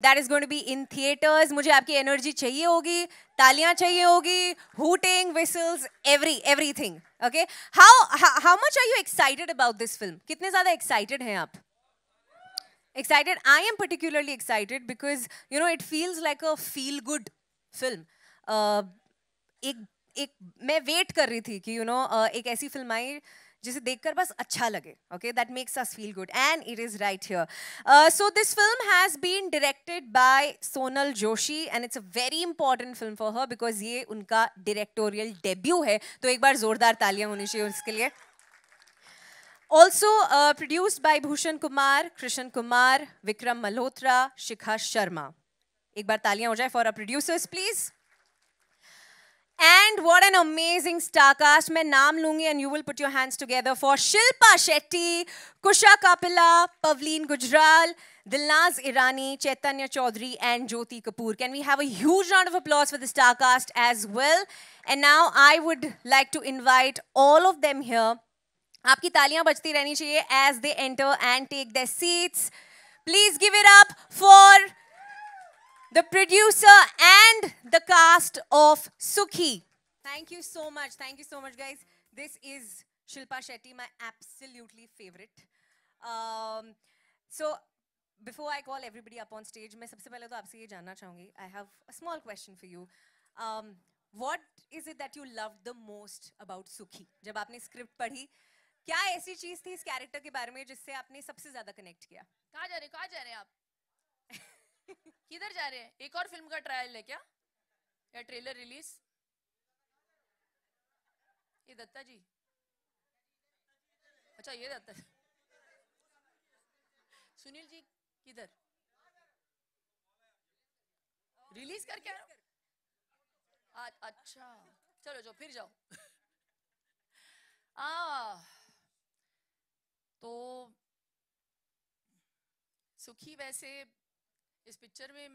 that is going to be in theaters. मुझे आपकी energy चाहिए होगी, तालियां चाहिए होगी, hooting, whistles, everything. Okay? How much are you excited about this film? कितने ज़्यादा excited हैं आप? Excited? I am particularly excited because you know it feels like a feel good film. एक एक मैं वेट कर रही थी कि एक ऐसी फिल्म आई जिसे देखकर बस अच्छा लगे. Okay, that makes us feel good, and it is right here. So this film has been directed by Sonal Joshi, and it's a very important film for her because ये उनका directorial debut है. तो एक बार जोरदार तालियां होनी चाहिए उसके लिए. Also produced by Bhushan Kumar, Krishan Kumar, Vikram Malhotra, Shikha Sharma. एक बार तालियां हो जाए for our producers, please. And what an amazing star cast. मैं नाम लूंगी and you will put your hands together for Shilpa Shetty, Kusha Kapila, Pavleen Gujral, Dilnaz Irani, Chaitanya Chaudhary, and Jyoti Kapoor. Can we have a huge round of applause for the star cast as well? And now I would like to invite all of them here. आपकी तालियां बजती रहनी चाहिए as they enter and take their seats. Please give it up for the producer and the cast of Sukhi. Thank you so much. Thank you so much, guys. This is Shilpa Shetty, my absolutely favorite. So, before I call everybody up on stage, मैं सबसे पहले तो आपसे ये जानना चाहूँगी. I have a small question for you. What is it that you loved the most about Sukhi? जब आपने script पढ़ी, क्या ऐसी चीज़ थी इस character के बारे में जिससे आपने सबसे ज़्यादा connect किया? कहाँ जा रहे हैं आप? किधर जा रहे हैं? एक और फिल्म का ट्रायल है क्या? या ट्रेलर रिलीज? ये दत्ता जी. अच्छा ये दत्ता जी. सुनील जी किधर? रिलीज करके आए? अच्छा चलो जो फिर जाओ. तो सुखी वैसे इस पिक्चर में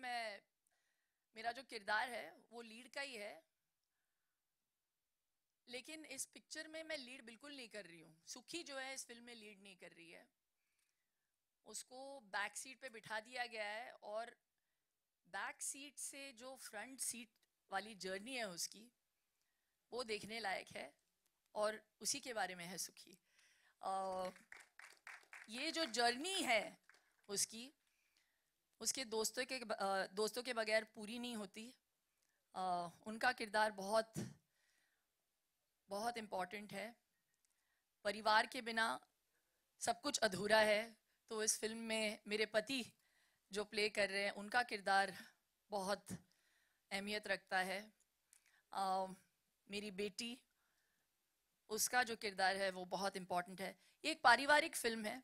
मेरा जो किरदार है वो लीड का ही है, लेकिन इस पिक्चर में मैं लीड बिल्कुल नहीं कर रही हूँ. सुखी जो है इस फिल्म में लीड नहीं कर रही है. उसको बैक सीट पे बिठा दिया गया है और बैक सीट से जो फ्रंट सीट वाली जर्नी है उसकी वो देखने लायक है और उसी के बारे में है सुखी. ये जो जर्नी है उसके दोस्तों के बगैर पूरी नहीं होती. उनका किरदार बहुत बहुत इम्पॉर्टेंट है. परिवार के बिना सब कुछ अधूरा है. तो इस फिल्म में मेरे पति जो प्ले कर रहे हैं उनका किरदार बहुत अहमियत रखता है. मेरी बेटी उसका जो किरदार है वो बहुत इम्पॉर्टेंट है. ये एक पारिवारिक फिल्म है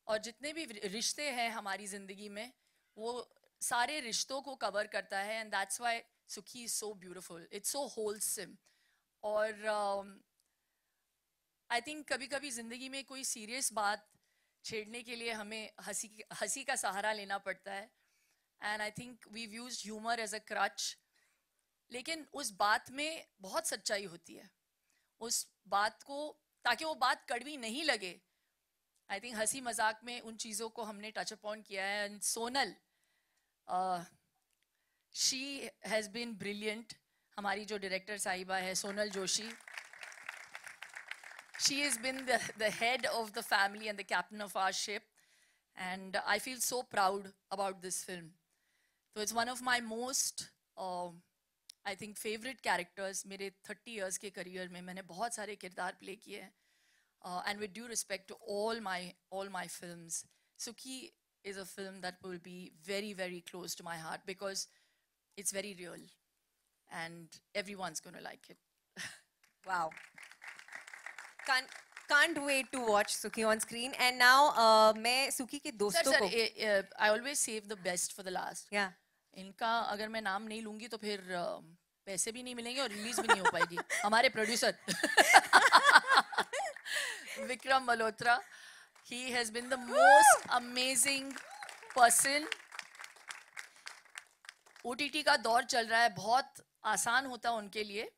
और जितने भी रिश्ते हैं हमारी ज़िंदगी में वो सारे रिश्तों को कवर करता है. एंड दैट्स व्हाई सुखी is so beautiful. It's so wholesome. और आई थिंक कभी कभी ज़िंदगी में कोई सीरियस बात छेड़ने के लिए हमें हंसी का सहारा लेना पड़ता है. And I think we used humour as a crutch. लेकिन उस बात में बहुत सच्चाई होती है. उस बात को ताकि वो बात कड़वी नहीं लगे, आई थिंक हंसी मजाक में उन चीज़ों को हमने टच अपॉन किया है. And Sonal she has been brilliant. हमारी जो डायरेक्टर साहिबा है Sonal Joshi, she has been the head of the family and the captain of our ship, and I feel so proud about this film. So it's one of my most I think favorite characters. मेरे 30 years के career में मैंने बहुत सारे किरदार play किए हैं. And with due respect to all my films, Sukhi is a film that will be very, very close to my heart because it's very real and everyone's going to like it. Wow. Can't wait to watch Sukhi on screen. And now मैं Sukhi के दोस्तों को I always save the best for the last. Yeah. इनका अगर मैं नाम नहीं लूंगी तो फिर पैसे भी नहीं मिलेंगे और रिलीज भी नहीं हो पाएगी. हमारे producer Vikram Malhotra, he has been the most amazing person. OTT का दौर चल रहा है. बहुत आसान होता उनके लिए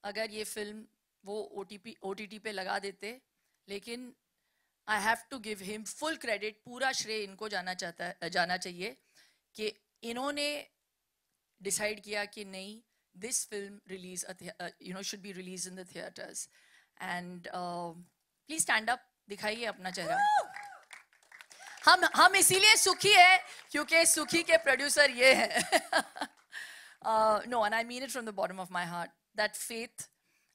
अगर ये फिल्म वो OTT पे लगा देते, लेकिन I have to give him full credit. पूरा श्रेय इनको जाना चाहिए कि इन्होंने डिसाइड किया कि नहीं, this film release should be released in the theaters. And please stand up, दिखाइए अपना चेहरा. हम इसीलिए सुखी है क्योंकि सुखी के प्रोड्यूसर ये हैं. No, and I mean it from the bottom of my heart. That faith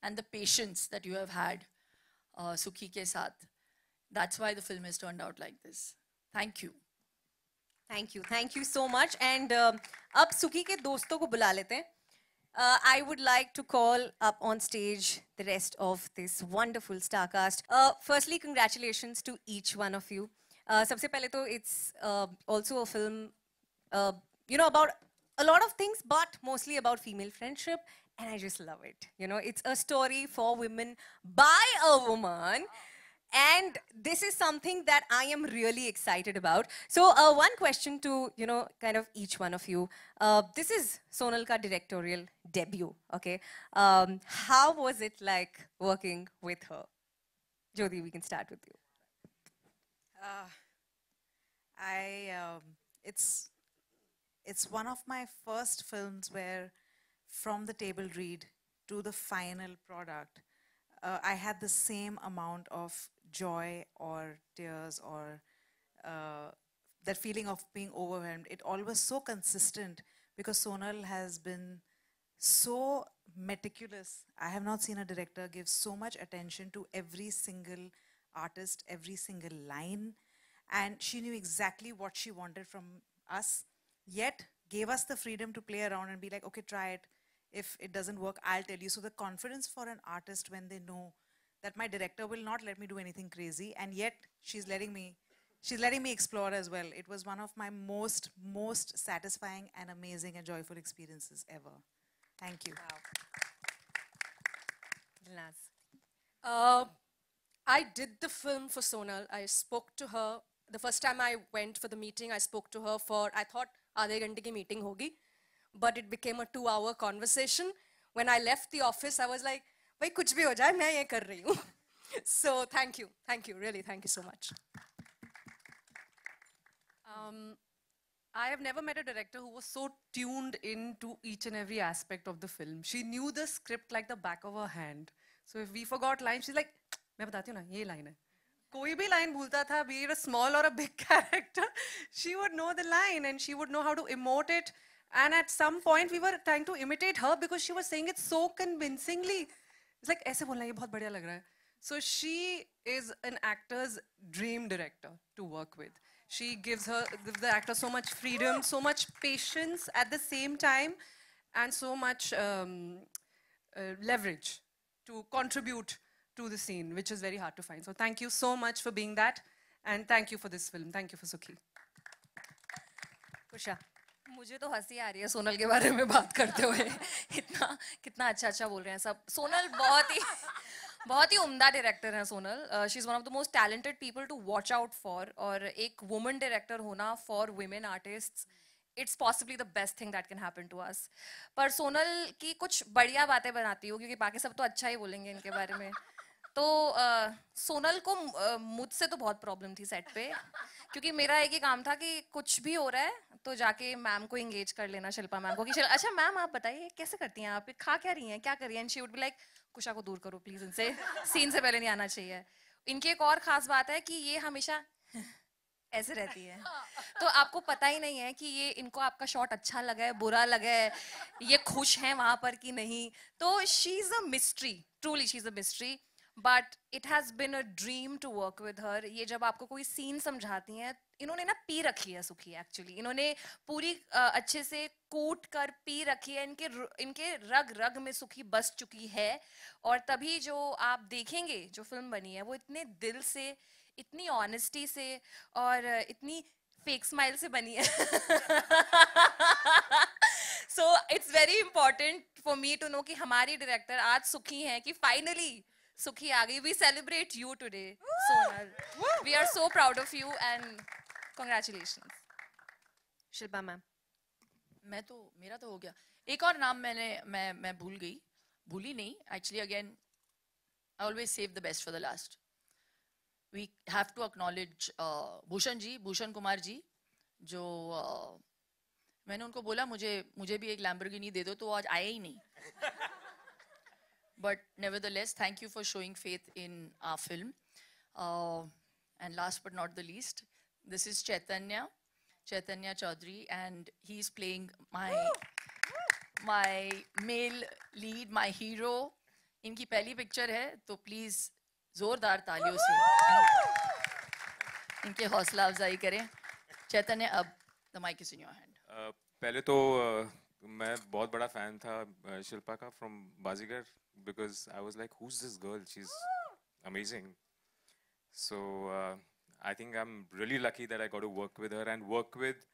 and the patience that you have had, Sukhi ke saath. That's why the film has turned out like this. Thank you. Thank you so much. And अब सुखी के दोस्तों को बुला लेते हैं. I would like to call up on stage the rest of this wonderful star cast. Firstly, congratulations to each one of you. सबसे पहले तो it's also a film, about a lot of things, but mostly about female friendship, and I just love it. It's a story for women by a woman. And this is something that I am really excited about. So one question to, kind of each one of you. This is Sonal ka directorial debut, okay? How was it like working with her? Jyoti, we can start with you. It's one of my first films where from the table read to the final product, I had the same amount of joy or tears or that feeling of being overwhelmed. It all was so consistent because Sonal has been so meticulous. I have not seen a director give so much attention to every single artist, every single line. And she knew exactly what she wanted from us, yet gave us the freedom to play around and be like, okay, try it. If it doesn't work, I'll tell you. So the confidence for an artist when they know that my director will not let me do anything crazy, and yet she's letting me explore as well. It was one of my most satisfying and amazing and joyful experiences ever. Thank you. Wow. I did the film for Sonal. I spoke to her. The first time I went for the meeting, I spoke to her for, I thought, आधे घंटे की meeting होगी. But it became a 2-hour conversation. When I left the office, I was like, भाई कुछ भी हो जाए, मैं ये कर रही हूँ. So thank you, really, thank you so much. I have never met a director who was so tuned into each and every aspect of the film. She knew the script like the back of her hand. So if we forgot lines, she's like, मैं बताती हूँ ना, ये line है. कोई भी line भूलता था, be it a small or a big character, she would know the line and she would know how to emote it. And at some point, we were trying to imitate her because she was saying it so convincingly. It's like, ऐसे बोलना ये बहुत बढ़िया लग रहा है. So she is an actor's dream director to work with. She gives the actor so much freedom, so much patience at the same time, and so much leverage to contribute to the scene, which is very hard to find. So thank you so much for being that, and thank you for this film. Thank you for Sukhi. Kusha. मुझे तो हंसी आ रही है सोनल के बारे में बात करते हुए. कितना अच्छा बोल रहे हैं सब. सोनल बहुत ही उम्दा डायरेक्टर हैं Sonal. She is one of the most talented people to watch out for. और एक वुमन डायरेक्टर होना for women artists, it's possibly the best thing that can happen to us. पर सोनल की कुछ बढ़िया बातें बनाती हो, क्योंकि बाकी सब तो अच्छा ही बोलेंगे इनके बारे में. तो सोनल को मुझसे तो बहुत प्रॉब्लम थी सेट पे, क्योंकि मेरा एक ही काम था कि कुछ भी हो रहा है तो जाके मैम को एंगेज कर लेना, शिल्पा मैम को, कि अच्छा मैम आप बताइए कैसे करती हैं आप, खा क्या रही हैं, क्या कर रही हैं. And she would be like, Kusha को दूर करो प्लीज, इनसे सीन से पहले नहीं आना चाहिए. इनकी एक और खास बात है कि ये हमेशा ऐसे रहती है, तो आपको पता ही नहीं है कि ये इनको आपका शॉट अच्छा लगा है, बुरा लगा है, ये खुश हैं वहां पर कि नहीं. तो she is a mystery, truly she is a mystery. But it has been a dream to work with her. ये जब आपको कोई सीन समझाती हैं, इन्होंने ना पी रखी है सुखी. एक्चुअली इन्होंने पूरी अच्छे से कूट कर पी रखी है. इनके रग रग में सुखी बस चुकी है. और तभी जो आप देखेंगे जो फिल्म बनी है, वो इतने दिल से, इतनी ऑनेस्टी से और इतनी फेक स्माइल से बनी है. So it's very important for me to know कि हमारी डायरेक्टर आज सुखी हैं, कि फाइनली सुखी आ गई. We celebrate you today Sonal. We are so proud of you and congratulations. Shilpa ma'am. मेरा तो हो गया. एक और नाम मैं भूली नहीं actually. Again I always save the best for the last. We have to acknowledge Bhushan Kumar ji, जो मैंने उनको बोला मुझे भी एक लैम्बोर्गिनी दे दो, तो वो आज आए ही नहीं. But nevertheless, thank you for showing faith in our film. And last but not the least, this is Chaitanya Chaudhary, and he's playing my male lead, my hero. इनकी पहली पिक्चर है, तो प्लीज जोरदार तालियों से इनके हौसला अफजाई करें. चैतन्य, अब the mic is in your hand. पहले तो मैं बहुत बड़ा फैन था शिल्पा का from Baazigar, because I was like, who's this girl? She's amazing. So I think I'm really lucky that I got to work with her, and work with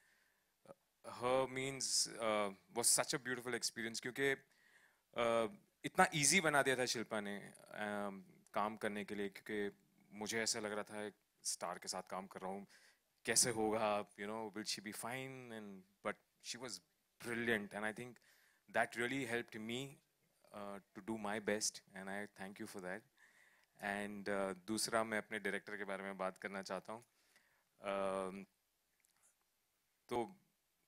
her means was such a beautiful experience, क्योंकि इतना easy बना दिया था शिल्पा ने काम करने के लिए, क्योंकि मुझे ऐसा लग रहा था स्टार के साथ काम कर रहा हूँ, कैसे होगा, you know, will she be fine? And but she was brilliant, and I think that really helped me to do my best, and I thank you for that. And दूसरा, मैं अपने डायरेक्टर के बारे में बात करना चाहता हूँ. तो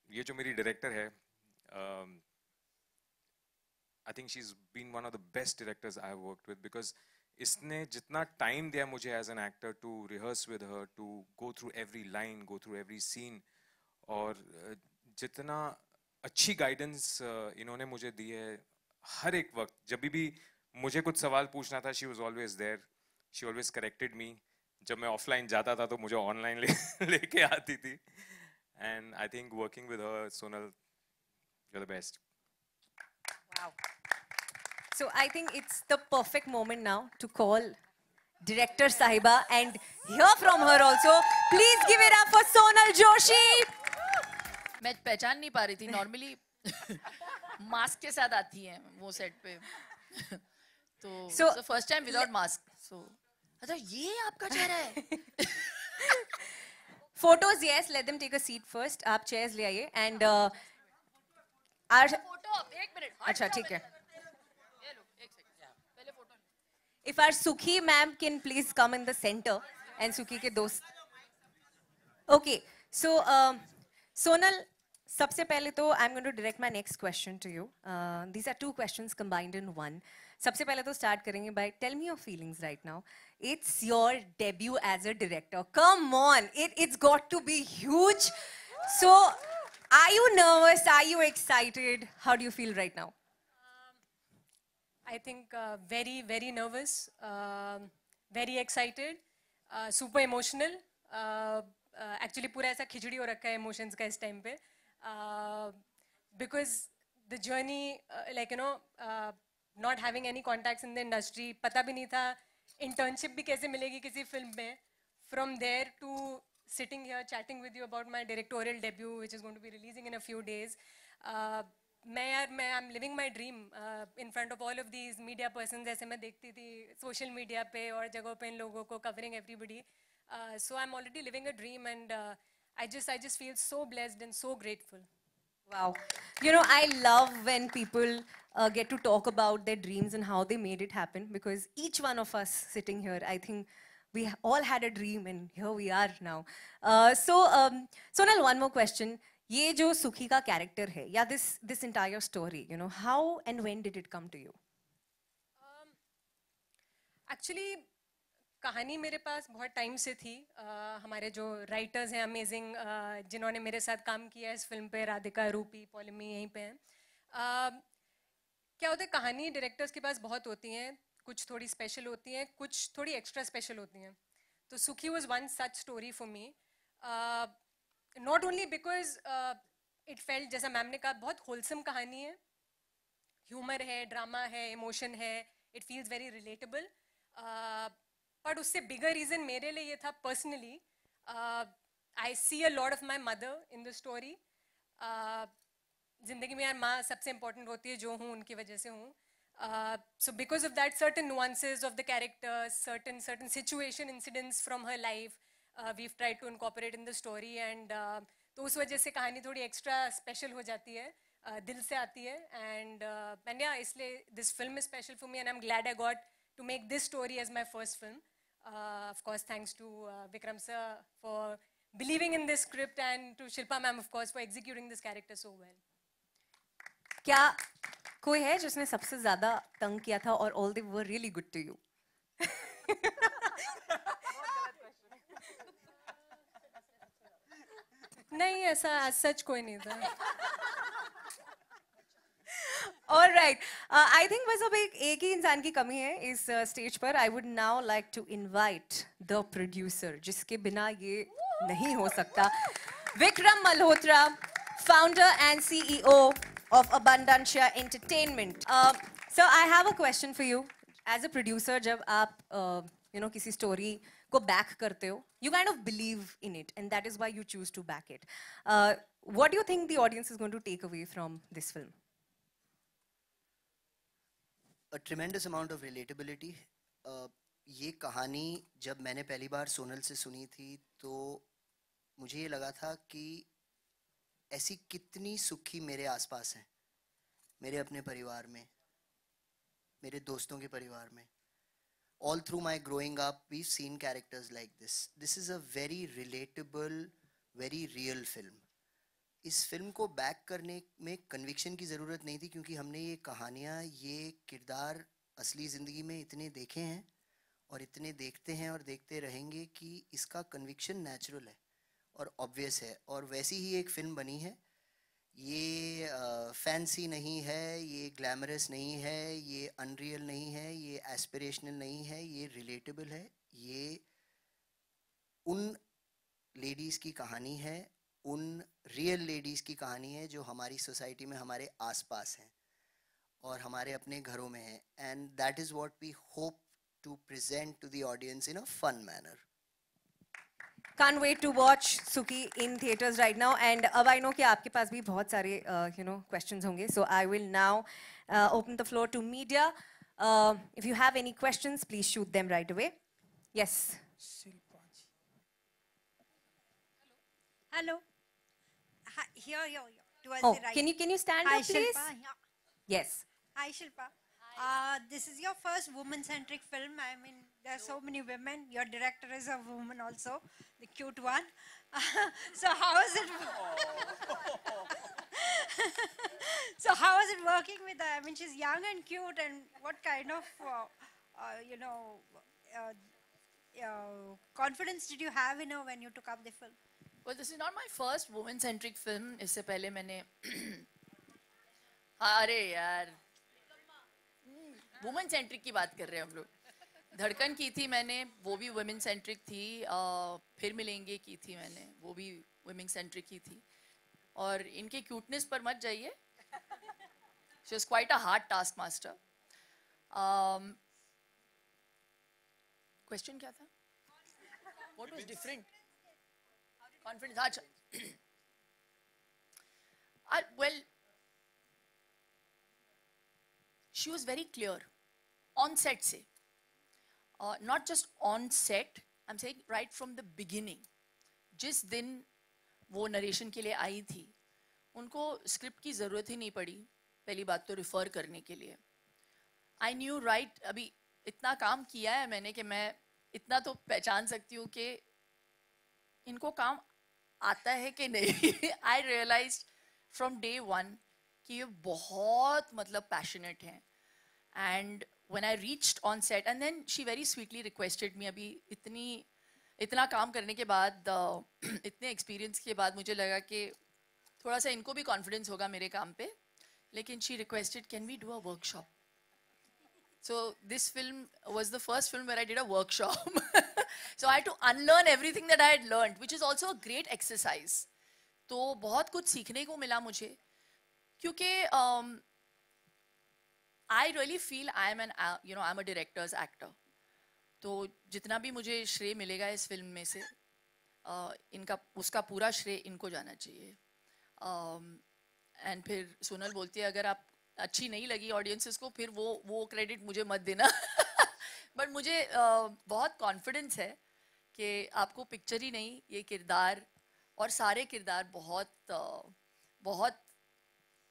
ये जो मेरी डायरेक्टर है, I think she's been one of the best directors I have worked with, because इसने जितना टाइम दिया मुझे as an actor to rehearse with her, to go through every line, go through every scene, और जितना अच्छी guidance इन्होंने मुझे दी है हर एक वक्त. जब भी मुझे कुछ सवाल पूछना था, she was always there, she always corrected me. जब मैं ऑफलाइन जाता था तो मुझे ऑनलाइन लेके आती थी. And I think working with her, Sonal, you're the best. Wow. So I think it's the perfect moment now to call director Sahiba and hear from her also. Please give it up for Sonal Joshi. मैं पहचान नहीं पा रही थी. Normally mask के साथ आती हैं वो सेट पे. तो फर्स्ट टाइम विदाउट मास्क. सो अच्छा, ये आपका चेहरा है. Photos, yes, let them take a seat first. आप chairs ले आइए and our फोटो एक मिनट. अच्छा ठीक है. ये लो, एक सेकंड. पहले photo. If our Sukhi ma'am can please come in the center, and Sukhi के दोस्त. Okay, so Sonal, सबसे पहले तो I'm going to direct my next question to you. These are two questions combined in one. सबसे पहले तो start करेंगे by tell me your feelings right now. It's your debut as a director. Come on, it's got to be huge. So, are you nervous? Are you excited? How do you feel right now? I think very, very nervous, very excited, super emotional. Actually, पूरा ऐसा खिचड़ी हो रखा है emotions का इस time पे. Because the journey, like, you know, not having any contacts in the industry, पता भी नहीं था internship भी कैसे मिलेगी किसी film में. From there to sitting here chatting with you about my directorial debut, which is going to be releasing in a few days. I'm living my dream in front of all of these media persons, जैसे मैं देखती थी social media पे और जगहों पे इन लोगों को covering everybody. So I'm already living a dream, and I just feel so blessed and so grateful. Wow. You know, I love when people get to talk about their dreams and how they made it happen, because each one of us sitting here, I think we all had a dream and here we are now. Sonal, one more question. ये जो सुखी का character है, या this entire story, you know, how and when did it come to you? Actually, कहानी मेरे पास बहुत time से थी. हमारे जो राइटर्स हैं अमेजिंग, जिन्होंने मेरे साथ काम किया है इस फिल्म पे, राधिका, रूपी, पॉलिमी यहीं पे हैं. क्या होता है, कहानी डायरेक्टर्स के पास बहुत होती हैं. कुछ थोड़ी स्पेशल होती हैं, कुछ थोड़ी एक्स्ट्रा स्पेशल होती हैं. तो सुखी was one such story for me. Not only because it felt, जैसा मैम ने कहा, बहुत होलसम कहानी है. ह्यूमर है, ड्रामा है, इमोशन है. It feels very relatable. But उससे बिगर रीज़न मेरे लिए ये था personally, I see a lot of my mother in the story. ज़िंदगी में यार माँ सबसे इम्पोर्टेंट होती है, जो हूँ उनकी वजह से हूँ. So because of that, certain nuances of the character, certain situation incidents from her life, we've tried to incorporate in the story, and तो उस वजह से कहानी थोड़ी extra special हो जाती है, दिल से आती है. And yeah, इसलिए this film is special for me, and I'm glad I got to make this story as my first film. Of course, thanks to Vikram sir for believing in this script, and to Shilpa ma'am, of course, for executing this character so well. क्या कोई है जिसने सबसे ज्यादा तंग किया था और all they were really good to you? नहीं, ऐसा सच कोई नहीं था. All right. I think बस अब एक ही इंसान की कमी है इस स्टेज पर. I would now like to invite the producer, जिसके बिना ये नहीं हो सकता. Vikram Malhotra, founder and CEO of Abundantia Entertainment. So I have a question for you. As a producer, जब आप किसी story को back करते हो, you kind of believe in it, and that is why you choose to back it. What do you think the audience is going to take away from this film? A tremendous amount of relatability. ये कहानी जब मैंने पहली बार सोनल से सुनी थी तो मुझे ये लगा था कि ऐसी कितनी सुखी मेरे आसपास हैं, मेरे अपने परिवार में, मेरे दोस्तों के परिवार में. All through my growing up, we've seen characters like this. This is a very relatable, very real film. इस फिल्म को बैक करने में कन्विक्शन की ज़रूरत नहीं थी क्योंकि हमने ये कहानियाँ, ये किरदार असली ज़िंदगी में इतने देखे हैं और इतने देखते हैं और देखते रहेंगे कि इसका कन्विक्शन नेचुरल है और ऑब्वियस है. और वैसी ही एक फ़िल्म बनी है. ये फैंसी नहीं है, ये ग्लैमरस नहीं है, ये अनरियल नहीं है, ये एस्पिरेशनल नहीं है, ये रिलेटेबल है. ये उन लेडीज़ की कहानी है, उन रियल लेडीज़ की कहानी है जो हमारी सोसाइटी में हमारे आसपास हैं और हमारे अपने घरों में हैं. And that is what we hope to present to the audience in a fun manner. Can't wait to watch Suki in theaters right now. And अब I know कि आपके पास भी बहुत सारे questions होंगे. So I will now open the floor to media. If you have any questions, please shoot them right away. Yes. Hello. Hi, here. Towards Oh, the right. can you stand Hi, up, please? Shilpa. Yeah. Yes. Hi, Shilpa. This is your first woman-centric film. I mean, there are so many women. Your director is a woman also, the cute one. So how is it? So how is it working with her? I mean, she's young and cute. And what kind of, confidence did you have in her when you took up the film? Well, this is not my first woman-centric film. इससे पहले मैंने अरे यार women centric की बात कर रहे हैं हम लोग. धड़कन की थी मैंने, वो भी वुमेन सेंट्रिक थी. फिर मिलेंगे की थी मैंने, वो भी वुमेन सेंट्रिक ही थी. और इनके क्यूटनेस पर मत जाइए. She was quite a hard task master. Question क्या था? What was different? कॉन्फिडेंस. अच्छा. Well, she was very clear on set से, not just on set, I'm saying right from the beginning. जिस दिन वो नरेशन के लिए आई थी उनको स्क्रिप्ट की ज़रूरत ही नहीं पड़ी. पहली बात तो रिफ़र करने के लिए. I knew right, अभी इतना काम किया है मैंने कि मैं इतना तो पहचान सकती हूँ कि इनको काम आता है कि नहीं. I realized from day one कि ये बहुत मतलब passionate हैं. And when I reached on set, and then she very sweetly requested me, अभी इतना काम करने के बाद, इतने experience के बाद मुझे लगा कि थोड़ा सा इनको भी confidence होगा मेरे काम पे. लेकिन she requested, can we do a workshop? So this film was the first film where I did a workshop. So I had to unlearn everything that I had learned, which is also a great exercise. तो बहुत कुछ सीखने को मिला मुझे क्योंकि I really feel I'm a director's actor. तो जितना भी मुझे श्रेय मिलेगा इस फिल्म में से, उसका पूरा श्रेय इनको जाना चाहिए. एंड फिर सोनल बोलती है अगर आप अच्छी नहीं लगी ऑडियंसेस को फिर वो क्रेडिट मुझे मत देना. बट मुझे बहुत कॉन्फिडेंस है कि आपको पिक्चर ही नहीं, ये किरदार और सारे किरदार बहुत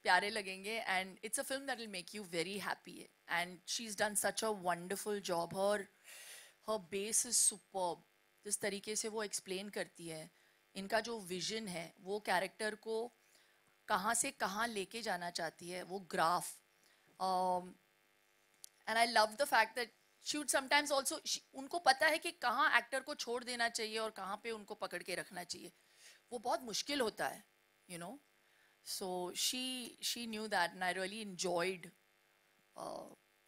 प्यारे लगेंगे. And it's a film that will make you very happy. And she is done such a wonderful job. Her base is superb. जिस तरीके से वो एक्सप्लेन करती है इनका जो विजन है, वो कैरेक्टर को कहाँ से कहाँ लेके जाना चाहती है, वो graph. And I love the fact that she would sometimes also, उनको पता है कि कहाँ एक्टर को छोड़ देना चाहिए और कहाँ पे उनको पकड़ के रखना चाहिए. वो बहुत मुश्किल होता है, you know. So she knew that and I really enjoyed.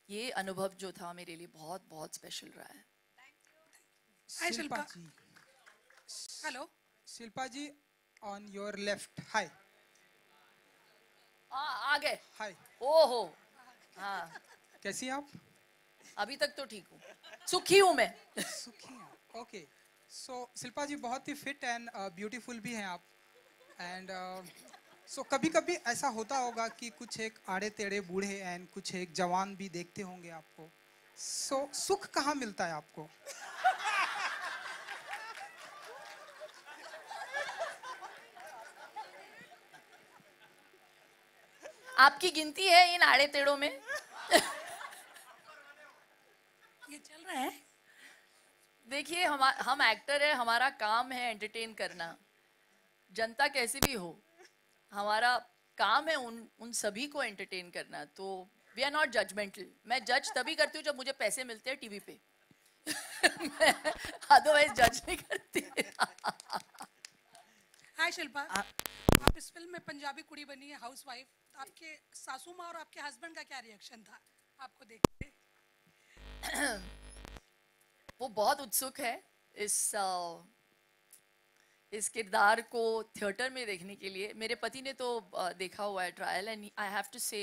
ये अनुभव जो था मेरे लिए बहुत बहुत स्पेशल रहा है. Hi Shilpa. ji. Hello. Shilpa ji, on your left. Hi. आगे. Hi. ओहो. हाँ. कैसी हैं आप? अभी तक तो ठीक हूँ. सुखी हूँ मैं. सुखी हैं. Okay. So शिल्पा जी बहुत ही फिट एंड ब्यूटीफुल भी हैं आप. एंड सो कभी-कभी ऐसा होता होगा कि कुछ एक आड़े टेढ़े बूढ़े एंड कुछ एक जवान भी देखते होंगे आपको. सो सुख कहाँ मिलता है आपको? आपकी गिनती है इन आड़े टेढ़ों में? ये चल रहा है. देखिए, हम एक्टर है, हमारा काम है एंटरटेन करना. जनता कैसी भी हो, हमारा काम है उन सभी को एंटरटेन करना. तो वी आर नॉट जजमेंटल. मैं जज तभी करती हूँ जब मुझे पैसे मिलते हैं टीवी पे. अदरवाइज जज नहीं करती. हाय शिल्पा. आप इस फिल्म में पंजाबी कुड़ी बनी है, हाउसवाइफ. आपके सासू माँ और आपके हस्बैंड का क्या रिएक्शन था आपको देख के? वो बहुत उत्सुक है इस किरदार को थिएटर में देखने के लिए. मेरे पति ने तो देखा हुआ है trial. And I have to say,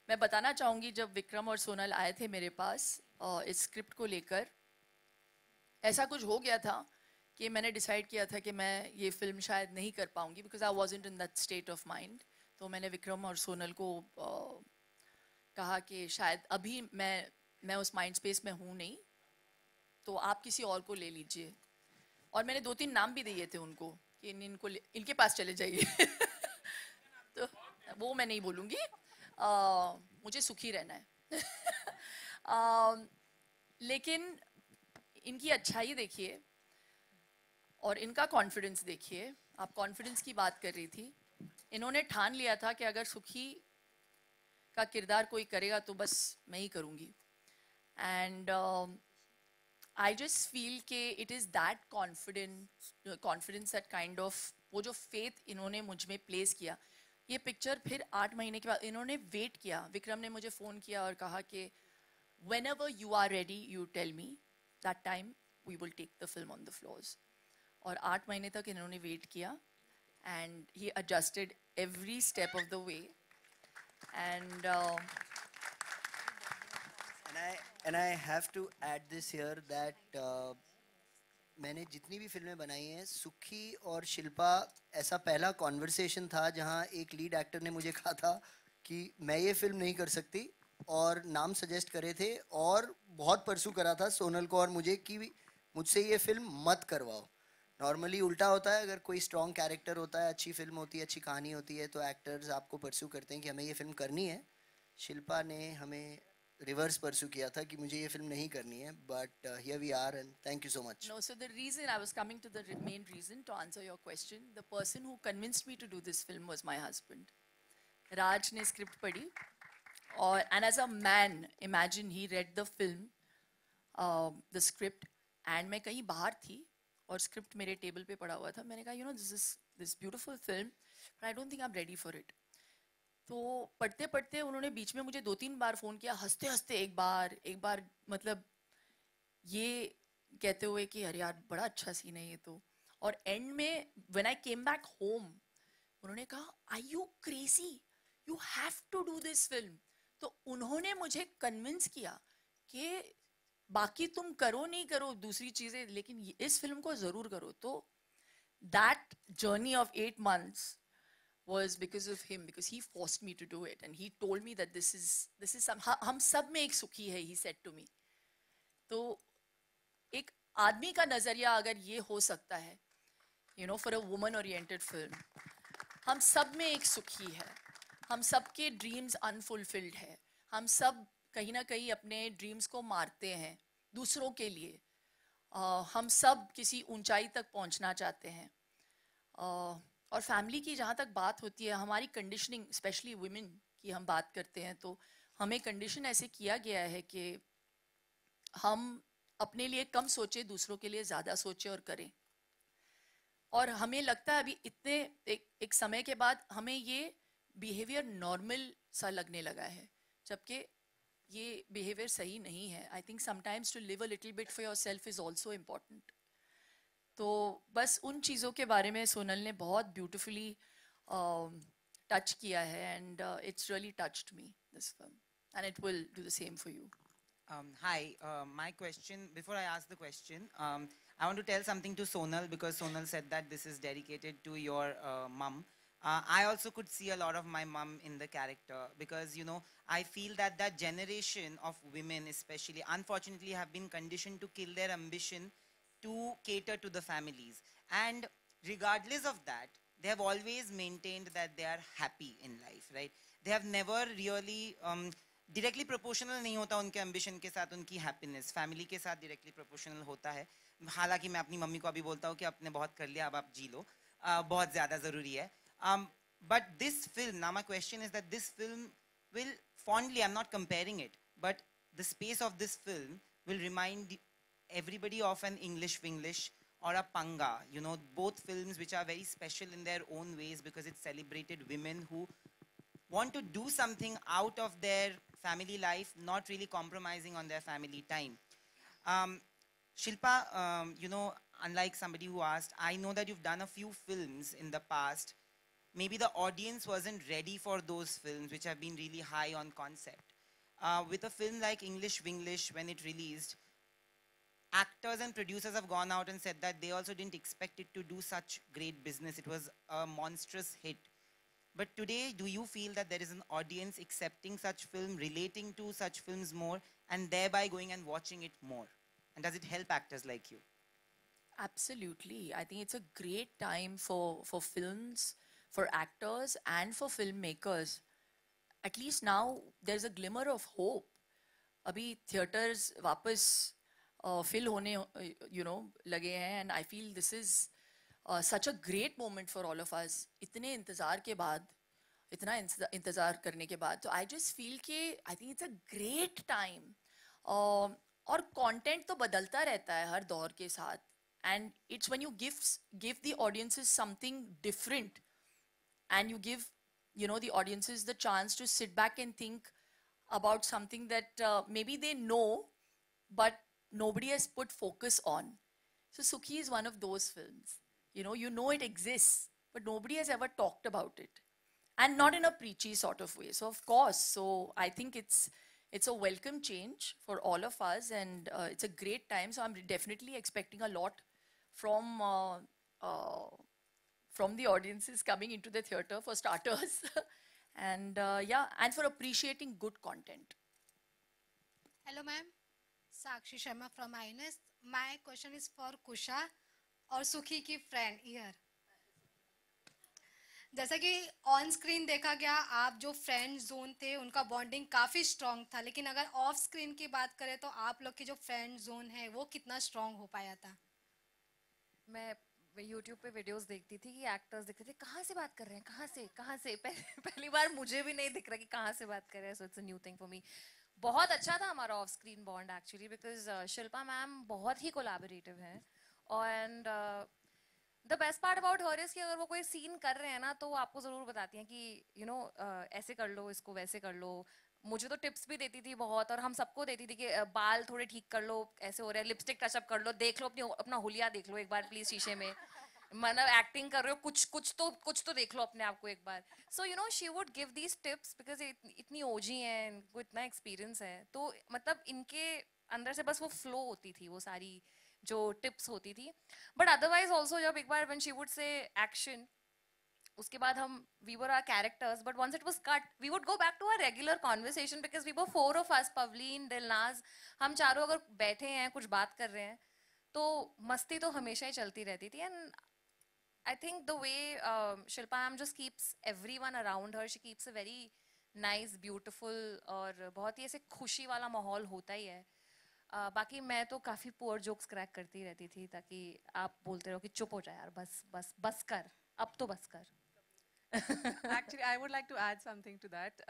मैं बताना चाहूँगी, जब विक्रम और सोनल आए थे मेरे पास इस स्क्रिप्ट को लेकर, ऐसा कुछ हो गया था कि मैंने डिसाइड किया था कि मैं ये फिल्म शायद नहीं कर पाऊँगी because I wasn't in that state of mind. तो मैंने विक्रम और सोनल को कहा कि शायद अभी मैं उस माइंड स्पेस में हूँ नहीं, तो आप किसी और को ले लीजिए. और मैंने 2-3 नाम भी दिए थे उनको कि इनके पास चले जाइए. तो वो मैं नहीं बोलूँगी. मुझे सुखी रहना है. लेकिन इनकी अच्छाई देखिए और इनका कॉन्फिडेंस देखिए. आप कॉन्फिडेंस की बात कर रही थी. इन्होंने ठान लिया था कि अगर सुखी का किरदार कोई करेगा तो बस मैं ही करूँगी. एंड आई जस्ट फील कि it is that confidence that kind of, वो जो फेथ इन्होंने मुझ में प्लेस किया. ये पिक्चर फिर 8 महीने के बाद इन्होंने वेट किया. विक्रम ने मुझे फ़ोन किया और कहा कि whenever you are ready you tell me, that time we will take the film on the floors. और 8 महीने तक इन्होंने वेट किया and he adjusted every step of the way. And I have to add this here that मैंने जितनी भी फिल्में बनाई हैं, सुखी और शिल्पा ऐसा पहला कॉन्वर्सेशन था जहां एक लीड एक्टर ने मुझे कहा था कि मैं ये फिल्म नहीं कर सकती, और नाम सजेस्ट करे थे और बहुत परसू करा था सोनल को और मुझे कि मुझसे ये फिल्म मत करवाओ. नॉर्मली उल्टा होता है, अगर कोई स्ट्रॉन्ग कैरेक्टर होता है, अच्छी फिल्म होती है, अच्छी कहानी होती है, तो एक्टर्स आपको परसू करते हैं कि हमें ये फिल्म करनी है. शिल्पा ने हमें रिवर्स परसू किया था कि मुझे ये फिल्म नहीं करनी है. But here we are and thank you so much. no, so the reason I was coming to the main reason to answer your question, the person who convinced me to do this film was my husband. Raj ने script पढ़ी और and as a man, imagine he read the film, the script, and मैं कहीं बाहर थी और script मेरे table पे पड़ा हुआ था. मैंने कहा, you know, this beautiful film, but I don't think I'm ready for it. तो पढ़ते पढ़ते उन्होंने बीच में मुझे 2-3 बार फ़ोन किया, हंसते हंसते एक बार मतलब ये कहते हुए कि अरे यार बड़ा अच्छा सीन है ये तो. और एंड में when I came back home उन्होंने कहा, are you crazy, you have to do this film. तो उन्होंने मुझे कन्विंस किया कि बाकी तुम करो नहीं करो दूसरी चीज़ें, लेकिन इस फिल्म को ज़रूर करो. तो that journey of 8 months was because of him, because he forced me to do it and he told me that this is some, हम सब में एक सुखी है, he said to me. तो एक आदमी का नज़रिया अगर ये हो सकता है, you know, for a woman oriented film, हम सब में एक सुखी है, हम सब के ड्रीम्स अनफुलफिल्ड है, हम सब कहीं ना कहीं अपने ड्रीम्स को मारते हैं दूसरों के लिए. हम सब किसी ऊंचाई तक पहुंचना चाहते हैं. और फैमिली की जहाँ तक बात होती है, हमारी कंडीशनिंग, स्पेशली वुमेन की हम बात करते हैं, तो हमें कंडीशन ऐसे किया गया है कि हम अपने लिए कम सोचें, दूसरों के लिए ज़्यादा सोचें और करें. और हमें लगता है अभी इतने एक समय के बाद हमें ये बिहेवियर नॉर्मल सा लगने लगा है, जबकि ये बिहेवियर सही नहीं है. I think sometimes to live a little bit for your self is also important. तो बस उन चीज़ों के बारे में सोनल ने बहुत ब्यूटिफुली टच किया है, and it's really touched me, this film, and it will do the same for you. Hi, my question, before I ask the question, I want to tell something to Sonal, because Sonal said that this is dedicated to your mum. I also could see a lot of my mum in the character, because, you know, I feel that that generation of women especially, unfortunately, have been conditioned to kill their ambition to cater to the families. And regardless of that, they have always maintained that they are happy in life, right? They have never really directly proportional नहीं होता उनके ambition के साथ उनकी happiness, family के साथ directly proportional होता है. हालांकि मैं अपनी मम्मी को अभी बोलता हूँ कि आपने बहुत कर लिया, अब आप जी लो, बहुत ज़्यादा ज़रूरी है. But this film, now my question is that this film will fondly, I'm not comparing it, but the space of this film will remind everybody of an English Winglish or a Panga, you know, both films which are very special in their own ways, because it celebrated women who want to do something out of their family life, not really compromising on their family time. Shilpa, you know, unlike somebody who asked, I know that you've done a few films in the past. Maybe the audience wasn't ready for those films, which have been really high on concept. With a film like English Winglish, when it released, actors and producers have gone out and said that they also didn't expect it to do such great business. It was a monstrous hit. But today, do you feel that there is an audience accepting such film, relating to such films more, and thereby going and watching it more? And does it help actors like you? Absolutely. I think it's a great time for films, for actors, and for filmmakers. At least now, there's a glimmer of hope. Abhi theaters वापस fill होने, you know, लगे हैं, and I feel this is such a great moment for all of us. इतने इंतज़ार के बाद, इतना इंतज़ार करने के बाद, तो I just feel कि I think it's a great time. और content तो बदलता रहता है हर दौर के साथ, and it's when you give the audiences something different, and you give, you know, the audiences the chance to sit back and think about something that maybe they know, but nobody has put focus on. So Sukhi is one of those films. You know it exists, but nobody has ever talked about it, and not in a preachy sort of way. So of course, so I think it's a welcome change for all of us, and it's a great time. So I'm definitely expecting a lot from the audiences coming into the theater, for starters, and yeah, and for appreciating good content. Hello, ma'am. Sakshi Sharma from INS. My question is for Kusha और सुखी की friend year. जैसा कि on screen देखा गया, आप जो friend zone थे उनका बॉन्डिंग काफ़ी स्ट्रॉन्ग था, लेकिन अगर ऑफ स्क्रीन की बात करें तो आप लोग की जो फ्रेंड जोन है वो कितना स्ट्रॉन्ग हो पाया था? मैं यूट्यूब पे वीडियोस देखती थी कि एक्टर्स दिखते थे, कहाँ से बात कर रहे हैं, कहाँ से पहली बार मुझे भी नहीं दिख रहा कि कहाँ से बात कर रहे हैं. So it's a new thing for me. बहुत अच्छा था हमारा of screen bond actually, because Shilpa ma'am बहुत ही कोलैबोरेटिव हैं. And the best part about her is कि अगर वो कोई सीन कर रहे हैं ना, तो वो आपको ज़रूर बताती हैं कि यू नो ऐसे कर लो, इसको वैसे कर लो. मुझे तो टिप्स भी देती थी बहुत, और हम सबको देती थी कि बाल थोड़े ठीक कर लो, ऐसे हो रहे हैं, लिपस्टिक टचअप कर लो, देख लो अपना हुलिया देख लो एक बार प्लीज शीशे में, मतलब एक्टिंग कर रहे हो, कुछ तो देख लो अपने आप को एक बार. So you know she would give these tips because इतनी ओजी है, इनको इतना एक्सपीरियंस है, तो मतलब इनके अंदर से बस वो फ्लो होती थी, वो सारी जो टिप्स होती थी. बट अदरवाइज ऑल्सो जब एक बार when she would say action, उसके बाद हम we were our characters, but once it was cut we would go back to our regular conversation, because we were 4 of us, Pavleen, Dilnaz, हम चारों अगर बैठे हैं कुछ बात कर रहे हैं तो मस्ती तो हमेशा ही चलती रहती थी. And I think the way Shilpa ma'am just keeps everyone around her, she keeps a very nice, beautiful और बहुत ही ऐसे खुशी वाला माहौल होता ही है. बाकी मैं तो काफी पुअर जोक्स क्रैक करती रहती थी ताकि आप बोलते रहो कि चुप हो जाए यार, बस बस बस कर, अब तो बस कर. Actually, I would like to add something to that.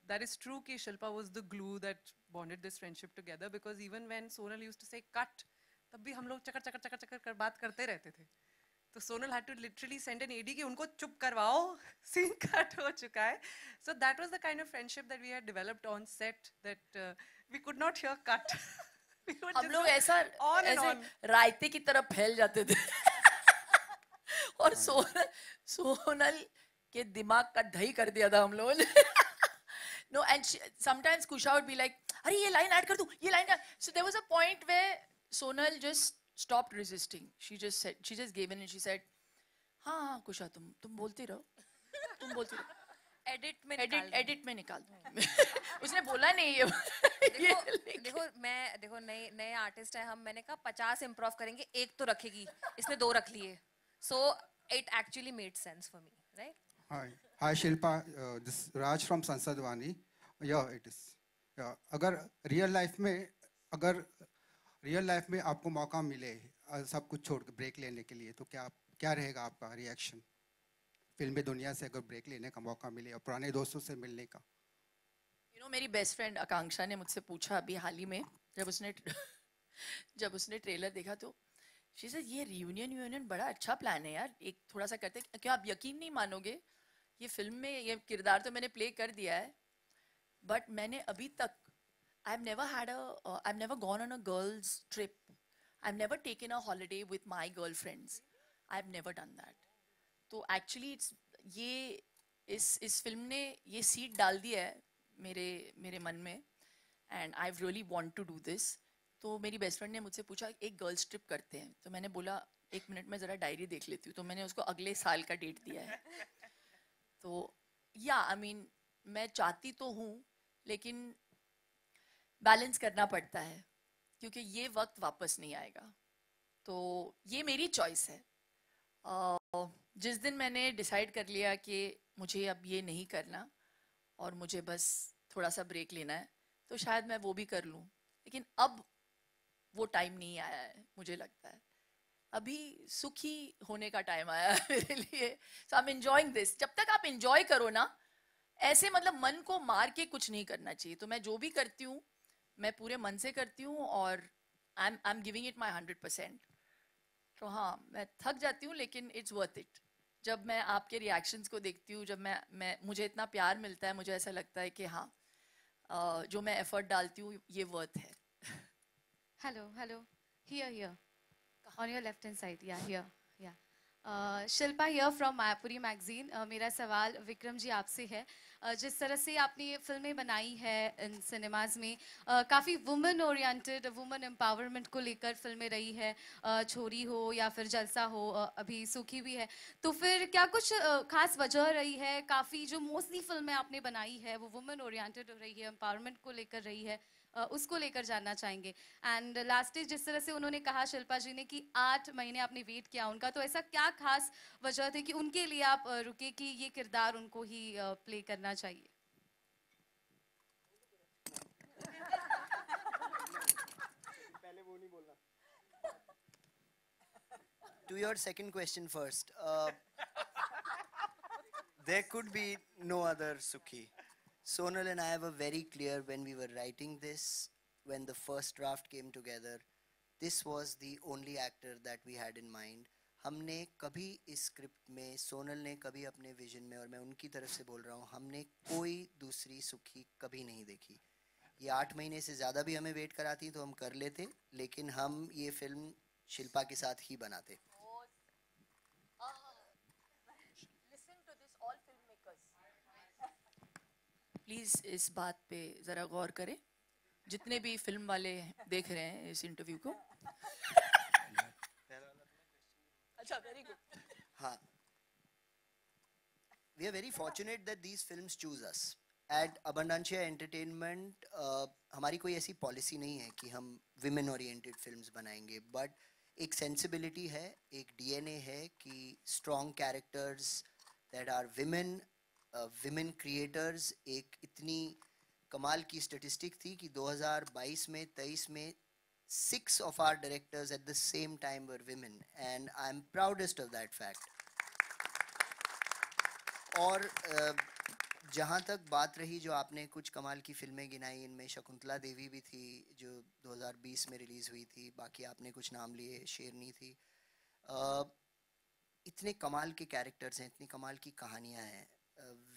That is true कि Shilpa was the glue that bonded this friendship together, because even when Sonal used to say cut, तब भी हम लोग चकर चकर चकर चकर कर बात करते रहते थे. तो Sonal had to literally send an AD कि उनको चुप करवाओ, scene cut हो चुका है. So that was the kind of friendship that we had developed on set, that we could not hear cut. हम लोग ऐसा on and ऐसे on. रायते की तरह फैल जाते थे. और सोनल के दिमाग का दही कर दिया था हम लोगों ने. No, and sometimes Kusha would be like, अरे ये लाइन ऐड कर दूं, ये line. So there was a point where Sonal just stopped resisting. She just gave in and she said, हाँ हाँ Kusha, तुम बोलती रहो, तुम बोलती रहो. एडिट में निकाल दूं. उसने बोला नहीं ये. देखो नए आर्टिस्ट है हम, मैंने कहा 50 इम्प्रोव करेंगे, एक तो रखेगी, इसने 2 रख लिए. So it actually made sense for me, right? Hi Shilpa, this Raj from Sansad Vani. Yeah, it is. Yeah, अगर रियल लाइफ में आपको मौका मिले सब कुछ छोड़ के ब्रेक लेने के लिए, तो क्या रहेगा आपका रिएक्शन? फिल्मी दुनिया से अगर ब्रेक लेने का मौका मिले और पुराने दोस्तों से मिलने का. मेरी बेस्ट फ्रेंड आकांक्षा ने मुझसे पूछा अभी हाल ही में, जब उसने ट्रेलर देखा तो शी सेड ये रियूनियन बड़ा अच्छा प्लान है यार, एक थोड़ा सा करते. क्या आप यकीन नहीं मानोगे, ये फिल्म में ये किरदार तो मैंने प्ले कर दिया है, बट मैंने अभी तक I've never gone on a girls trip. I've never taken a holiday with my girlfriends. I've never done that. तो एक्चुअली ये इस फिल्म ने ये सीड डाल दिया है मेरे मन में, and I really want to do this. तो मेरी बेस्ट फ्रेंड ने मुझसे पूछा एक गर्ल्स ट्रिप करते हैं, तो मैंने बोला 1 मिनट में ज़रा डायरी देख लेती हूँ. तो मैंने उसको अगले साल का डेट दिया है. तो आई मीन मैं चाहती तो हूँ, लेकिन बैलेंस करना पड़ता है क्योंकि ये वक्त वापस नहीं आएगा. तो ये मेरी चॉइस है. जिस दिन मैंने डिसाइड कर लिया कि मुझे अब ये नहीं करना और मुझे बस थोड़ा सा ब्रेक लेना है, तो शायद मैं वो भी कर लूँ. लेकिन अब वो टाइम नहीं आया है, मुझे लगता है अभी सुखी होने का टाइम आया है मेरे लिए. सो आई एम एंजॉयिंग दिस. जब तक आप एंजॉय करो ना, ऐसे मतलब मन को मार के कुछ नहीं करना चाहिए. तो मैं जो भी करती हूँ मैं पूरे मन से करती हूँ और I am giving it my 100%. तो हाँ, मैं थक जाती हूँ लेकिन इट्स वर्थ इट. जब मैं आपके रिएक्शंस को देखती हूँ, जब मैं मुझे इतना प्यार मिलता है, मुझे ऐसा लगता है कि हाँ, जो मैं एफर्ट डालती हूँ ये वर्थ है. Hello. Here. On your left hand side. Yeah, here. Yeah. Shilpa here from Mayapuri magazine. मेरा सवाल विक्रम जी आपसे है. जिस तरह से आपने ये फिल्में बनाई है इन सिनेमाज में, काफ़ी वुमेन ओरिएंटेड, वुमेन एम्पावरमेंट को लेकर फिल्में रही है, छोरी हो या फिर जलसा हो, अभी सूखी भी है. तो फिर क्या कुछ खास वजह रही है? काफ़ी जो मोस्टली फिल्में आपने बनाई है वो वुमेन ओरिएंटेड रही है, एम्पावरमेंट को लेकर रही है, उसको लेकर जानना चाहेंगे. एंड लास्ट जिस तरह से उन्होंने कहा शिल्पा जी ने कि 8 महीने आपने वेट किया उनका, तो ऐसा क्या खास वजह थी कि उनके लिए आप रुके कि ये किरदार उनको ही प्ले करना चाहिए? To your second question first, there could be no other Sukhi. Sonal and I were very clear when we were writing this, when the first draft came together, this was the only actor that we had in mind. हमने कभी इस script में, सोनल ने कभी अपने vision में, और मैं उनकी तरफ से बोल रहा हूँ, हमने कोई दूसरी सुखी कभी नहीं देखी. ये 8 महीने से ज़्यादा भी हमें वेट कराती तो हम कर लेते, लेकिन हम ये फिल्म शिल्पा के साथ ही बनाते. प्लीज़ इस बात पे ज़रा गौर करें, जितने भी फिल्म वाले देख रहे हैं इस इंटरव्यू को. अच्छा, वेरी गुड. हाँ, we are very fortunate that these films choose us. At Abundancia Entertainment, हमारी कोई ऐसी पॉलिसी नहीं है कि हम women oriented films बनाएंगे, but एक sensibility है, एक DNA है कि strong characters that are women creators. एक इतनी कमाल की स्टेटिस्टिक थी कि 2022 में 23 में 6 of our directors at the same time were women, and I'm proudest of that fact. और जहाँ तक बात रही जो आपने कुछ कमाल की फिल्में गिनाई, इनमें शकुंतला देवी भी थी जो 2020 में रिलीज़ हुई थी, बाकी आपने कुछ नाम लिए, शेरनी थी। इतने कमाल के कैरेक्टर्स हैं, इतनी कमाल की कहानियाँ हैं।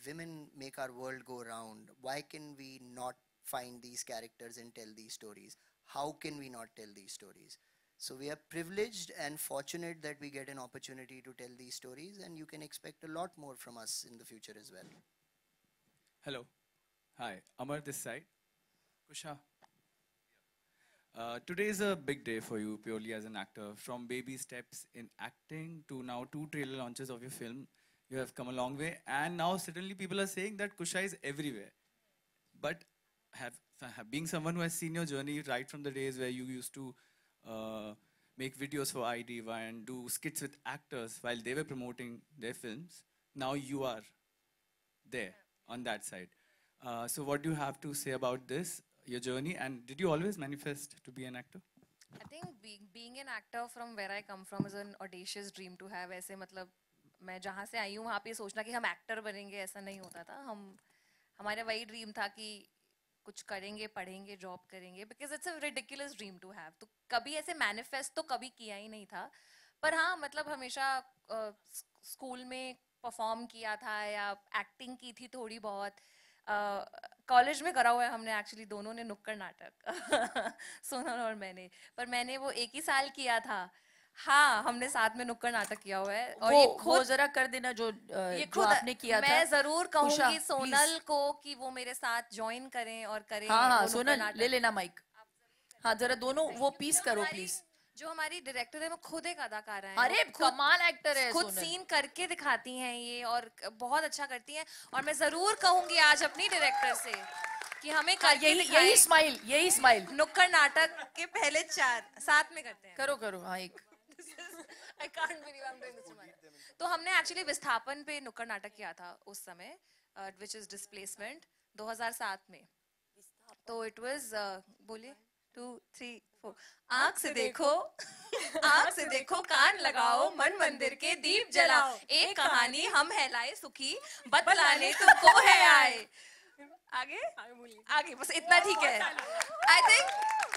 Women make our world go round. Why can we not find these characters and tell these stories? How can we not tell these stories? So we are privileged and fortunate that we get an opportunity to tell these stories, and you can expect a lot more from us in the future as well. Hello. Hi, Amar this side. Kusha. Today is a big day for you purely as an actor. From baby steps in acting to now 2 trailer launches of your film, you have come a long way. And now suddenly people are saying that Kusha is everywhere. But being someone who has seen your journey right from the days where you used to make videos for iDiva and do skits with actors while they were promoting their films, now you are there on that side. So what do you have to say about this, your journey, and did you always manifest to be an actor? I think being an actor from where I come from is an audacious dream to have. ऐसे मतलब मैं जहाँ से आई हूँ वहाँ पे सोचना कि हम एक्टर बनेंगे ऐसा नहीं होता था। हमारा वही ड्रीम था कि कुछ करेंगे, पढ़ेंगे, जॉब करेंगे, because it's a ridiculous dream to have. तो कभी ऐसे मैनिफेस्ट तो कभी किया ही नहीं था, पर हाँ मतलब हमेशा स्कूल में परफॉर्म किया था या एक्टिंग की थी थोड़ी बहुत। कॉलेज में करा हुआ है हमने एक्चुअली, दोनों ने नुक्कड़ नाटक सोनल और मैंने, पर मैंने वो 1 ही साल किया था। हाँ, हमने साथ में नुक्कड़ नाटक किया हुआ है। और ये वो जरा कर देना जो आपने किया था। मैं जरूर कहूंगी सोनल को कि वो मेरे साथ ज्वाइन करें और करें। हाँ, सोनल ले लेना माइक। हाँ, जरा दोनों वो पीस करो प्लीज। जो हमारी डायरेक्टर है वो खुद एक अदाकारा है। अरे कमाल एक्टर है, खुद सीन करके दिखाती हैं ये और बहुत अच्छा करती हैं। और मैं जरूर कहूंगी आज अपनी डायरेक्टर से कि हमें यही स्माइल नुक्कड़ नाटक के पहले 4 साथ में करते हैं। करो हाँ एक। I can't believe I'm doing this to myself. तो हमने एक्चुअली विस्थापन पे नुक्कड़ नाटक किया था उस समय, which is displacement 2007 में। तो it was बोलिए 2 3 4 आँख से देखो आँख से देखो, कान लगाओ, मन मंदिर के दीप जलाओ, एक कहानी हम है लाए सुखी, बतलाने तुमको है आए। आगे बस इतना ठीक है। आई थिंक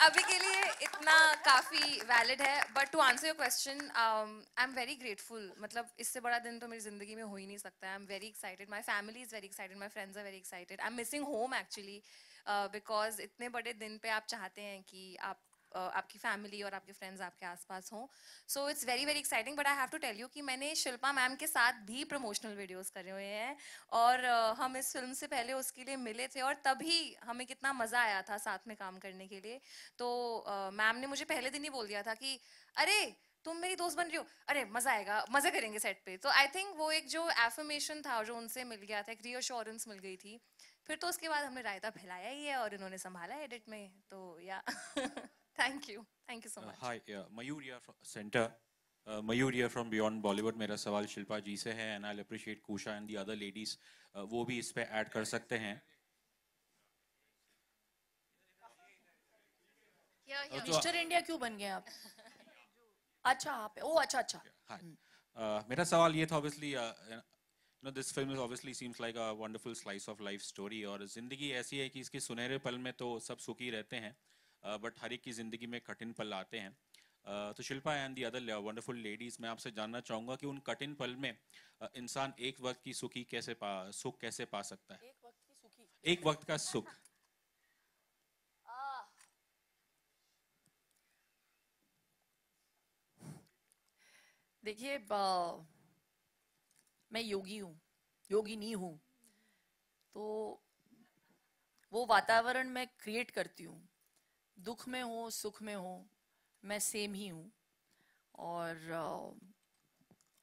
अभी के लिए इतना काफी वैलिड है। But to answer your question, I am very grateful. मतलब इससे बड़ा दिन तो मेरी जिंदगी में हो ही नहीं सकता। I am very excited, my family is very excited, my friends are very excited. I am missing home actually, because इतने बड़े दिन पे आप चाहते हैं कि आपकी फैमिली और आपके फ्रेंड्स आपके आसपास हों। So it's very very exciting. But I have to tell you कि मैंने शिल्पा मैम के साथ भी प्रमोशनल वीडियोस करे हुए हैं और हम इस फिल्म से पहले उसके लिए मिले थे और तभी हमें कितना मज़ा आया था साथ में काम करने के लिए। तो मैम ने मुझे पहले दिन ही बोल दिया था कि अरे तुम मेरी दोस्त बन रही हो, अरे मज़ा आएगा, मज़े करेंगे सेट पे। तो आई थिंक वो एक जो एफर्मेशन था जो उनसे मिल गया था, एक रीअश्योरेंस मिल गई थी। फिर तो उसके बाद हमने रायता फैलाया ही है और इन्होंने संभाला एडिट में। तो या Thank you so much. Hi, Mayur here from Center. Mayur here from Beyond Bollywood. मेरा सवाल शिल्पा जी से है and I'll appreciate Kusha and the other ladies. वो भी इस पे ऐड कर सकते हैं। मिस्टर इंडिया क्यों बन गए आप? अच्छा आप, ओ अच्छा। मेरा सवाल ये था, obviously this film is obviously seems like a wonderful slice of life story और जिंदगी ऐसी है कि इसके सुनहरे पल में तो सब सुखी रहते हैं, बट हर एक की जिंदगी में कठिन पल आते हैं। तो Shilpa and the other wonderful ladies, मैं आपसे जानना चाहूँगा कि उन कठिन पल में इंसान एक वक्त की सुख कैसे पा सकता है? एक वक्त का सुख। देखिए मैं योगिनी हूँ, तो वो वातावरण मैं क्रिएट करती हूँ। दुख में हो सुख में हो मैं सेम ही हूँ,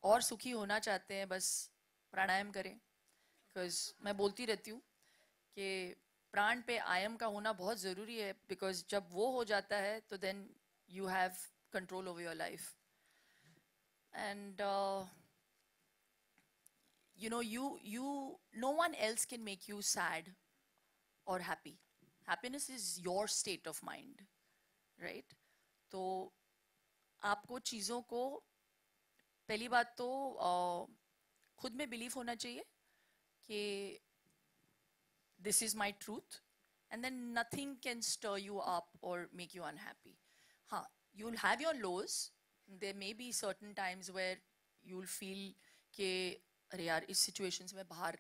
और सुखी होना चाहते हैं बस प्राणायाम करें। बिकॉज मैं बोलती रहती हूँ कि प्राण पे आयम का होना बहुत ज़रूरी है, बिकॉज जब वो हो जाता है तो then you have control over your life. And you know, no one else can make you sad or happy. Happiness is your state of mind, right? तो आपको चीज़ों को पहली बात तो खुद में बिलीव होना चाहिए कि this is my truth and then nothing can stir you up और मेक यू अनहैप्पी. हाँ, you will have your lows. There may be certain times where you will feel कि अरे यार इस सिचुएशन से मैं बाहर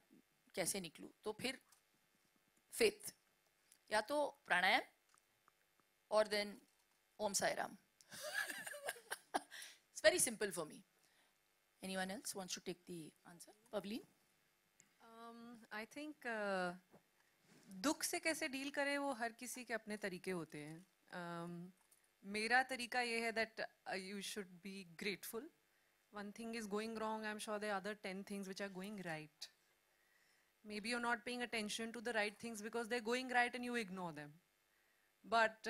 कैसे निकलूं. तो फिर फेथ, या तो प्राणायाम और then Om Sai Ram. It's very simple for me. Anyone else wants to take the answer? Pavleen? I think दुख से कैसे डील करें वो हर किसी के अपने तरीके होते हैं. मेरा तरीका ये है that you should be grateful. One thing is going wrong, I'm sure there are other 10 things which are going right. Maybe you're not paying attention to the right things because they're going right and you ignore them. But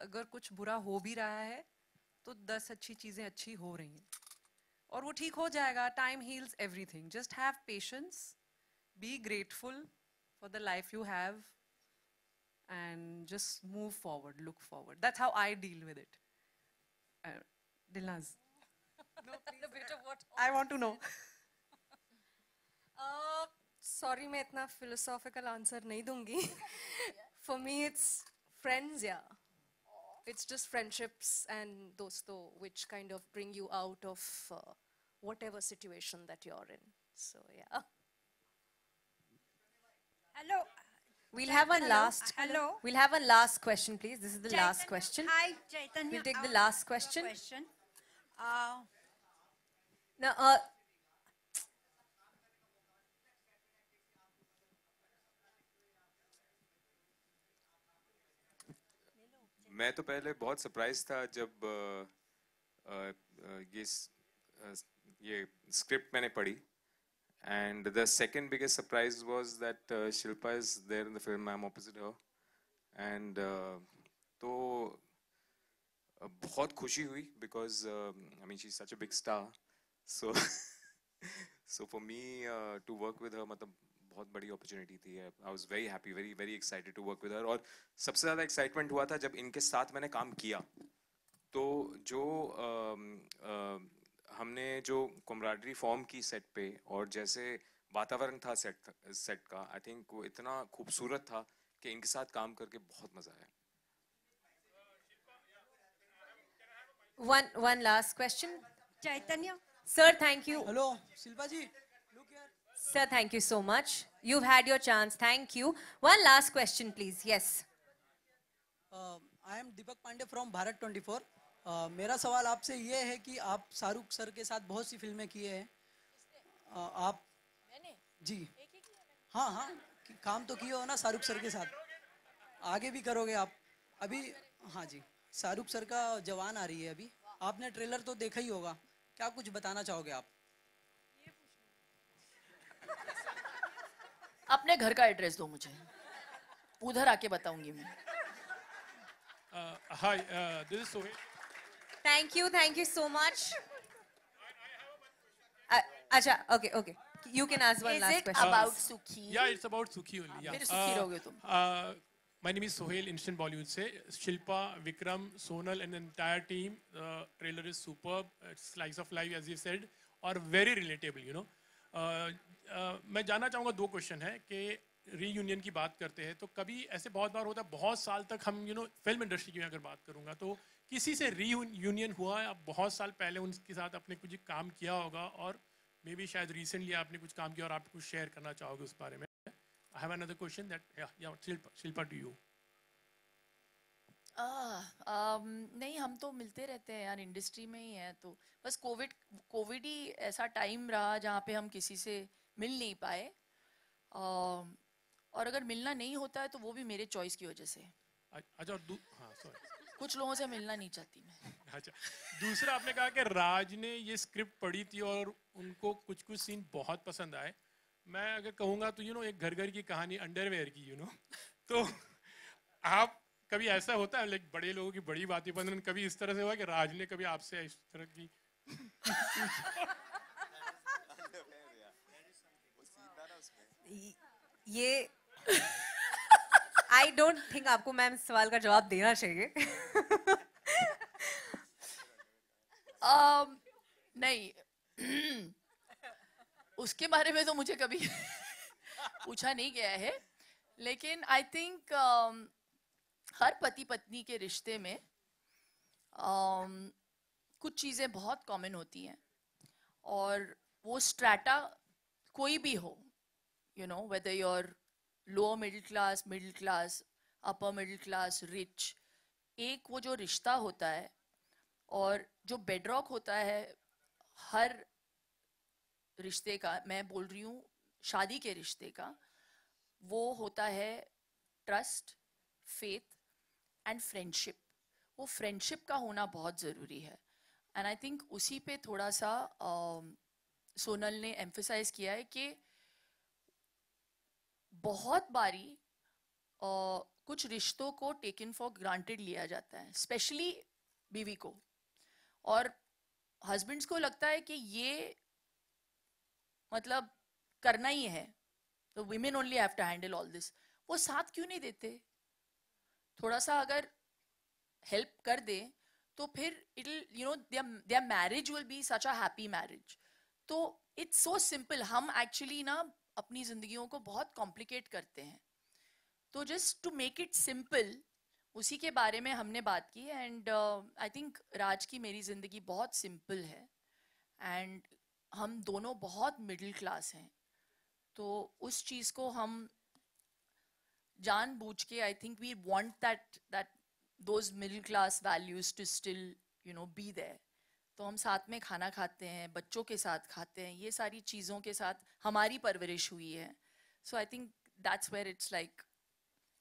अगर कुछ बुरा हो भी रहा है तो 10 अच्छी चीजें अच्छी हो रही हैं और वो ठीक हो जाएगा. Time heals everything. Just have patience, be grateful for the life you have, and just move forward, look forward. That's how I deal with it. Dilnaz. No, please. A bit of what? I want to know. Sorry, मैं इतना philosophical answer नहीं दूंगी. For me, it's friends, yeah. It's just friendships and dosto which kind of bring you out of whatever situation that you're in. So yeah. Hello. We'll have one last. Hello. We'll have one last question, please. This is the last question. Hi, Chaitanya. We'll take the last question. Now, मैं तो पहले बहुत surprise था जब ये script मैंने पढ़ी. And the second biggest surprise was that Shilpa is there in the film. I'm opposite her. And तो बहुत खुशी हुई because I mean she's such a big star. So so for me to work with her मतलब बहुत बड़ी opportunity थी. I was very happy, very very excited to work with her. और सबसे ज़्यादा excitement हुआ था जब इनके साथ मैंने काम किया. तो जो हमने जो camaraderie form की सेट पे और जैसे वातावरण था सेट का, आई थिंक वो इतना खूबसूरत था कि इनके साथ काम करके बहुत मजा आया. One last question. Chaitanya. Sir, thank you. Hello, Shilpa ji. Look here. Sir, thank you so much. You've had your chance. Thank you. One last question, please. Yes. I am Deepak Pandey from Bharat 24. मेरा सवाल आपसे ये है कि आप Shahrukh sir के साथ बहुत सी फिल्में किए हैं. आप जी हाँ हाँ काम तो किए हो ना शाहरुख सर के साथ, आगे भी करोगे आप. अभी हाँ जी, शाहरुख सर का जवान आ रही है अभी. आपने ट्रेलर तो देखा ही होगा, क्या कुछ बताना चाहोगे आप? अपने घर का एड्रेस दो मुझे, उधर आके बताऊंगी मैं. Hi, this is Sohail. Thank you so much. Acha, okay. You can ask one last question. Is it about Sukhi? Yeah, it's about Sukhi only. Yeah. फिर सुखी रहोगे तुम. My name is Sohail, Instant Bollywood से. Shilpa, Vikram, Sonal and the entire team. Trailer is superb. It's slice of life as you said, और very relatable, you know. मैं जानना चाहूँगा, दो क्वेश्चन है कि रीयूनियन की बात करते हैं तो कभी ऐसे बहुत बार होता है, बहुत साल तक हम फिल्म इंडस्ट्री की अगर बात करूँगा तो किसी से रीयूनियन हुआ है? आप बहुत साल पहले उनके साथ आपने कुछ काम किया होगा और मे बी शायद रिसेंटली आपने कुछ काम किया और आप कुछ शेयर करना चाहोगे उस बारे में. I have another question that Shilpa to you. नहीं, हम तो मिलते रहते हैं यार, इंडस्ट्री में ही है. तो बस कोविड ही ऐसा टाइम रहा जहाँ पे हम किसी से मिल नहीं पाए. और अगर मिलना नहीं होता है तो वो भी मेरे चॉइस की वजह से. अच्छा, हाँ सॉरी, कुछ लोगों से मिलना नहीं चाहती मैं. अच्छा, दूसरा आपने कहा कि राज ने ये स्क्रिप्ट पढ़ी थी और उनको कुछ सीन बहुत पसंद आए. मैं अगर कहूँगा तो एक घर घर की कहानी अंडरवेयर की तो आप कभी ऐसा होता है लाइक बड़े लोगों की बड़ी बातें पसंद, कभी इस तरह से हुआ कि राज ने कभी आपसे इस तरह की ये आई डोंट थिंक आपको मैम सवाल का जवाब देना चाहिए. नहीं उसके बारे में तो मुझे कभी पूछा नहीं गया है, लेकिन आई थिंक हर पति पत्नी के रिश्ते में कुछ चीज़ें बहुत कॉमन होती हैं, और वो स्ट्रैटा कोई भी हो, you know, whether your lower middle class, upper middle class, rich, एक वो जो रिश्ता होता है और जो बेडरॉक होता है हर रिश्ते का, मैं बोल रही हूँ शादी के रिश्ते का, वो होता है ट्रस्ट, फेथ एंड फ्रेंडशिप। वो फ्रेंडशिप का होना बहुत ज़रूरी है, एंड आई थिंक उसी पे थोड़ा सा सोनल ने एम्फसाइज किया है कि बहुत बारी कुछ रिश्तों को टेकन फॉर ग्रांटेड लिया जाता है, स्पेशली बीवी को, और हस्बैंड्स को लगता है कि ये मतलब करना ही है, तो women only have to handle all this। वो साथ क्यों नहीं देते? थोड़ा सा अगर हेल्प कर दे तो फिर it'll, you know, their marriage will be such a happy marriage। तो it's so simple। हम actually ना अपनी जिंदगियों को बहुत कॉम्प्लिकेट करते हैं, तो just to make it simple, उसी के बारे में हमने बात की, एंड आई थिंक राज की मेरी जिंदगी बहुत सिंपल है, एंड हम दोनों बहुत मिडिल क्लास हैं, तो उस चीज़ को हम जानबूझ के, I think we want that those middle class values to still, you know, be there. तो हम साथ में खाना खाते हैं, बच्चों के साथ खाते हैं, ये सारी चीज़ों के साथ हमारी परवरिश हुई है। So I think that's where it's like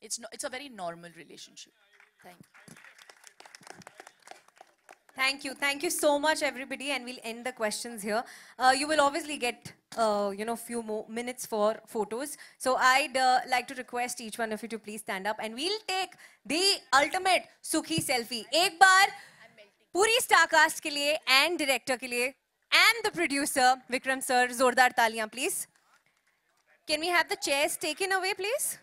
it's a very normal relationship। Thank you। Thank you so much, everybody, and we'll end the questions here. You will obviously get, few more minutes for photos. So I'd like to request each one of you to please stand up, and we'll take the ultimate Sukhi selfie. एक बार पूरी star cast के लिए and director के लिए and the producer Vikram sir, जोरदार तालियां please. Can we have the chairs taken away, please?